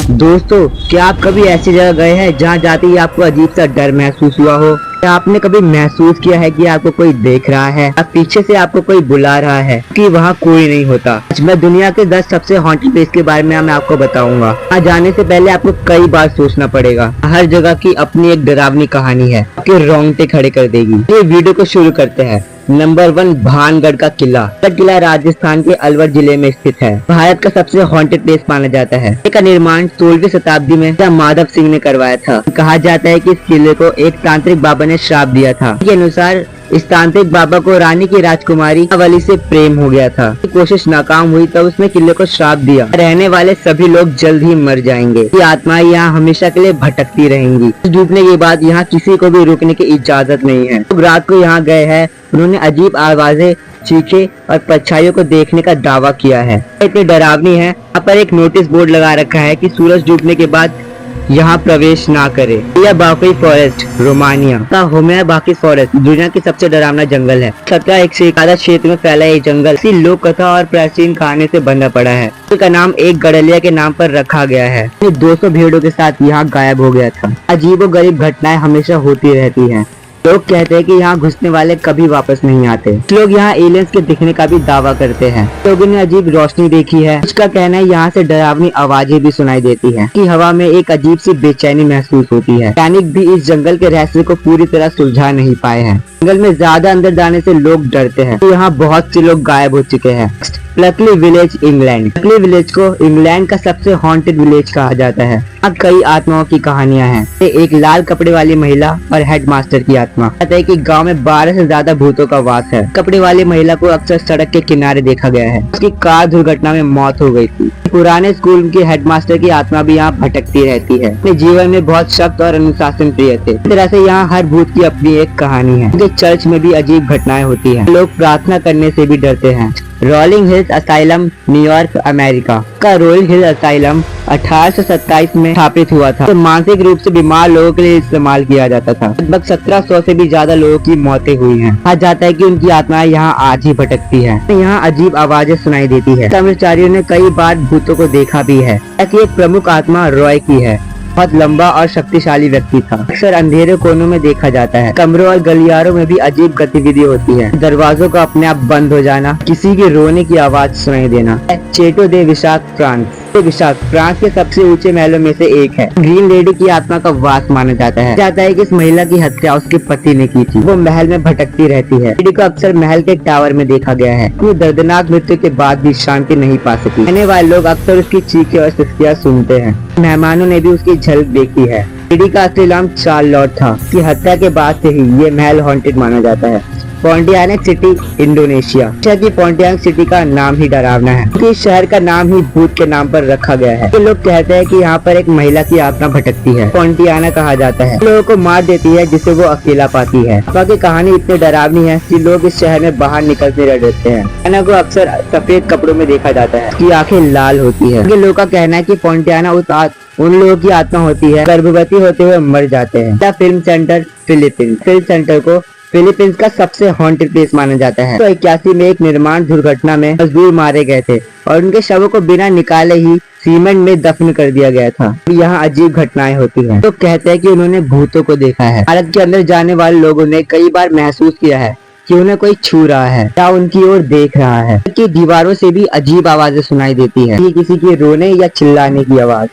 दोस्तों, क्या आप कभी ऐसी जगह गए हैं जहां जाते ही आपको अजीब सा डर महसूस हुआ हो? क्या आपने कभी महसूस किया है कि आपको कोई देख रहा है या पीछे से आपको कोई बुला रहा है कि वहां कोई नहीं होता? आज मैं दुनिया के 10 सबसे हॉन्टेड प्लेस के बारे में मैं आपको बताऊंगा। वहाँ जाने से पहले आपको कई बार सोचना पड़ेगा। हर जगह की अपनी एक डरावनी कहानी है, आपके रोंगटे खड़े कर देगी। ये वीडियो को शुरू करते हैं। नंबर 1, भानगढ़ का किला। यह किला राजस्थान के अलवर जिले में स्थित है। भारत का सबसे हॉन्टेड प्लेस माना जाता है। इसका निर्माण 16वीं शताब्दी में माधव सिंह ने करवाया था। कहा जाता है कि इस किले को एक तांत्रिक बाबा ने श्राप दिया था। इसके अनुसार इस तांत्रिक बाबा को रानी की राजकुमारी अवली से प्रेम हो गया था। कोशिश नाकाम हुई तब उसने किले को श्राप दिया, रहने वाले सभी लोग जल्द ही मर जाएंगे। ये आत्माएं यहाँ हमेशा के लिए भटकती रहेंगी। डूबने के बाद यहाँ किसी को भी रुकने की इजाजत नहीं है। लोग रात को यहाँ गए हैं, उन्होंने अजीब आवाजें, चीखे और परछाइयों को देखने का दावा किया है। इतनी डरावनी है। यहाँ पर एक नोटिस बोर्ड लगा रखा है कि सूरज डूबने के बाद यहाँ प्रवेश ना करे। यह बाकी फॉरेस्ट रोमानिया का होमिया बाकी फॉरेस्ट दुनिया की सबसे डरावना जंगल है। 17 से ज्यादा क्षेत्र में फैला ये जंगल इसी लोक कथा और प्राचीन कहानी से बंधा पड़ा है। इसका नाम एक गड़लिया के नाम पर रखा गया है। 200 भेड़ों के साथ यहाँ गायब हो गया था। अजीबोगरीब घटनाएं हमेशा होती रहती है। लोग कहते हैं कि यहाँ घुसने वाले कभी वापस नहीं आते। लोग यहाँ एलियंस के दिखने का भी दावा करते हैं। लोगों ने अजीब रोशनी देखी है। उसका कहना है यहाँ से डरावनी आवाजें भी सुनाई देती है कि हवा में एक अजीब सी बेचैनी महसूस होती है। वैज्ञानिक भी इस जंगल के रहस्य को पूरी तरह सुलझा नहीं पाए हैं। जंगल में ज्यादा अंदर जाने से लोग डरते हैं। तो यहाँ बहुत से लोग गायब हो चुके हैं। प्लकली विलेज, इंग्लैंड। प्लकली विलेज को इंग्लैंड का सबसे हॉन्टेड विलेज कहा जाता है। यहाँ कई आत्माओं की कहानियां हैं। एक लाल कपड़े वाली महिला और हेडमास्टर की आत्मा। कहते हैं कि गांव में 12 से ज्यादा भूतों का वास है। कपड़े वाली महिला को अक्सर सड़क के किनारे देखा गया है। उसकी कार दुर्घटना में मौत हो गई थी। पुराने स्कूल के हेडमास्टर की आत्मा भी यहाँ भटकती रहती है। अपने जीवन में बहुत सख्त और अनुशासन प्रिय थे। इस तरह से यहाँ हर भूत की अपनी एक कहानी है। उनके चर्च में भी अजीब घटनाएं होती हैं। लोग प्रार्थना करने से भी डरते हैं। Rolling hills asylum, New York, America का रोलिंग हिल असाइलम 1827 में स्थापित हुआ था। तो मानसिक रूप से बीमार लोगों के लिए इस्तेमाल किया जाता था। लगभग 1700 से भी ज्यादा लोगों की मौतें हुई हैं। कहा जाता है कि उनकी आत्माएं यहाँ आज ही भटकती है। यहाँ अजीब आवाजें सुनाई देती है। कर्मचारियों ने कई बार भूतों को देखा भी है। ऐसी एक प्रमुख आत्मा रॉय की है। बहुत लंबा और शक्तिशाली व्यक्ति था। अक्सर अंधेरे कोनों में देखा जाता है। कमरों और गलियारों में भी अजीब गतिविधि होती है। दरवाजों का अपने आप बंद हो जाना, किसी के रोने की आवाज सुनाई देना। चेटो दे विशाख, फ्रांस। विशाख फ्रांस के सबसे ऊंचे महलों में से एक है। ग्रीन लेडी की आत्मा का वास माना जाता है कि इस महिला की हत्या उसके पति ने की थी। वो महल में भटकती रहती है। लेडी को अक्सर महल के टावर में देखा गया है। वो दर्दनाक मृत्यु के बाद भी शांति नहीं पा सकी। रहने वाले लोग अक्सर उसकी चीखें और सिसकियां सुनते हैं। मेहमानों ने भी उसकी झलक देखी है। लेडी का असली नाम चार्लोट था। उसकी हत्या के बाद से ही ये महल हॉन्टेड माना जाता है। Pontianak city, Indonesia. की पोंटियानक सिटी का नाम ही डरावना है क्योंकि इस शहर का नाम ही भूत के नाम पर रखा गया है। तो लोग कहते हैं कि यहाँ पर एक महिला की आत्मा भटकती है। पोंटियाना कहा जाता है। लोगों को मार देती है जिसे वो अकेला पाती है। बाकी कहानी इतनी डरावनी है कि लोग इस शहर में बाहर निकलते रह जाते हैं। पोंटियाना को अक्सर सफेद कपड़ों में देखा जाता है। उसकी आंखें लाल होती है। लोगों का कहना है कि पोंटियाना उन लोगों की आत्मा होती है गर्भवती होते हुए मर जाते हैं। Film centre, Philippines. Film centre को फिलीपींस का सबसे हॉन्टेड प्लेस माना जाता है। तो 81 में एक निर्माण दुर्घटना में मजदूर मारे गए थे और उनके शवों को बिना निकाले ही सीमेंट में दफन कर दिया गया था। यहाँ अजीब घटनाएं होती हैं। तो कहते हैं कि उन्होंने भूतों को देखा है। भारत के अंदर जाने वाले लोगों ने कई बार महसूस किया है कि उन्हें कोई छू रहा है या उनकी ओर देख रहा है। कि दीवारों से भी अजीब आवाजें सुनाई देती है। किसी के रोने या चिल्लाने की आवाज।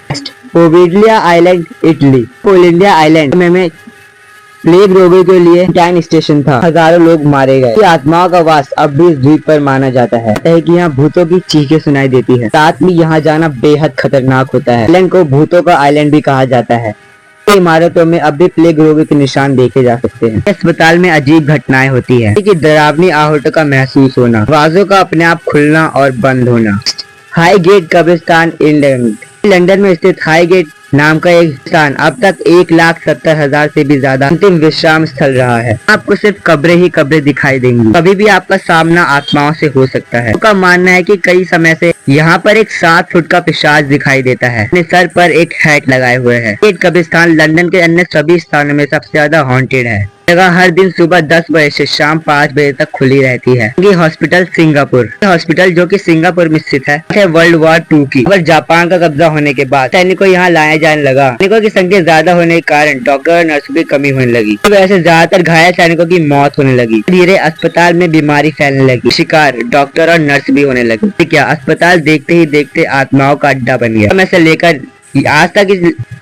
पोलिंडिया आइलैंड, इटली। पोलिंडिया आइलैंड में प्लेग रोगियों के लिए टाइम स्टेशन था। हजारों लोग मारे गए। आत्माओं का वास अब भी इस द्वीप पर माना जाता है कि यहाँ भूतों की चीखें सुनाई देती है। साथ में यहाँ जाना बेहद खतरनाक होता है। आइलैंड को भूतों का आइलैंड भी कहा जाता है। इमारतों में अब भी प्लेग रोगियों के निशान देखे जा सकते हैं। अस्पताल में अजीब घटनाएं होती है कि डरावनी आहटों का महसूस होना, आवाजों का अपने आप खुलना और बंद होना। हाई गेट कब्रिस्तान, इंग्लैंड। लंदन में स्थित हाई गेट नाम का एक स्थान अब तक 1,70,000 से भी ज्यादा अंतिम विश्राम स्थल रहा है। आपको सिर्फ कब्रें ही कब्रें दिखाई देंगी। कभी भी आपका सामना आत्माओं से हो सकता है। उनका मानना है कि कई समय से यहाँ पर एक 7 फुट का पिशाच दिखाई देता है। अपने सर पर एक हैट लगाए हुए है। गेट कब्रिस्तान लंदन के अन्य सभी स्थानों में सबसे ज्यादा हॉन्टेड है। जगह हर दिन सुबह 10 बजे से शाम 5 बजे तक खुली रहती है। ये हॉस्पिटल सिंगापुर हॉस्पिटल जो कि सिंगापुर में स्थित है वर्ल्ड वॉर 2 की अगर जापान का कब्जा होने के बाद सैनिकों यहाँ लाया जाने लगा। सैनिकों की संख्या ज्यादा होने के कारण डॉक्टर और नर्सों की कमी होने लगी। तो वैसे ज्यादातर घायल सैनिकों की मौत होने लगी। धीरे अस्पताल में बीमारी फैलने लगी। शिकार डॉक्टर और नर्स भी होने लगे। क्या अस्पताल देखते ही देखते आत्माओं का अड्डा बन गया। मैं से लेकर आज तक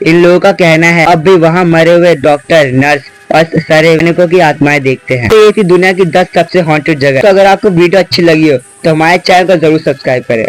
इन लोगों का कहना है अब भी वहाँ मरे हुए डॉक्टर नर्स और सारे सैनिकों की आत्माएं देखते हैं। तो ये थी दुनिया की 10 सबसे हॉन्टेड जगह। तो अगर आपको वीडियो अच्छी लगी हो तो हमारे चैनल को जरूर सब्सक्राइब करें।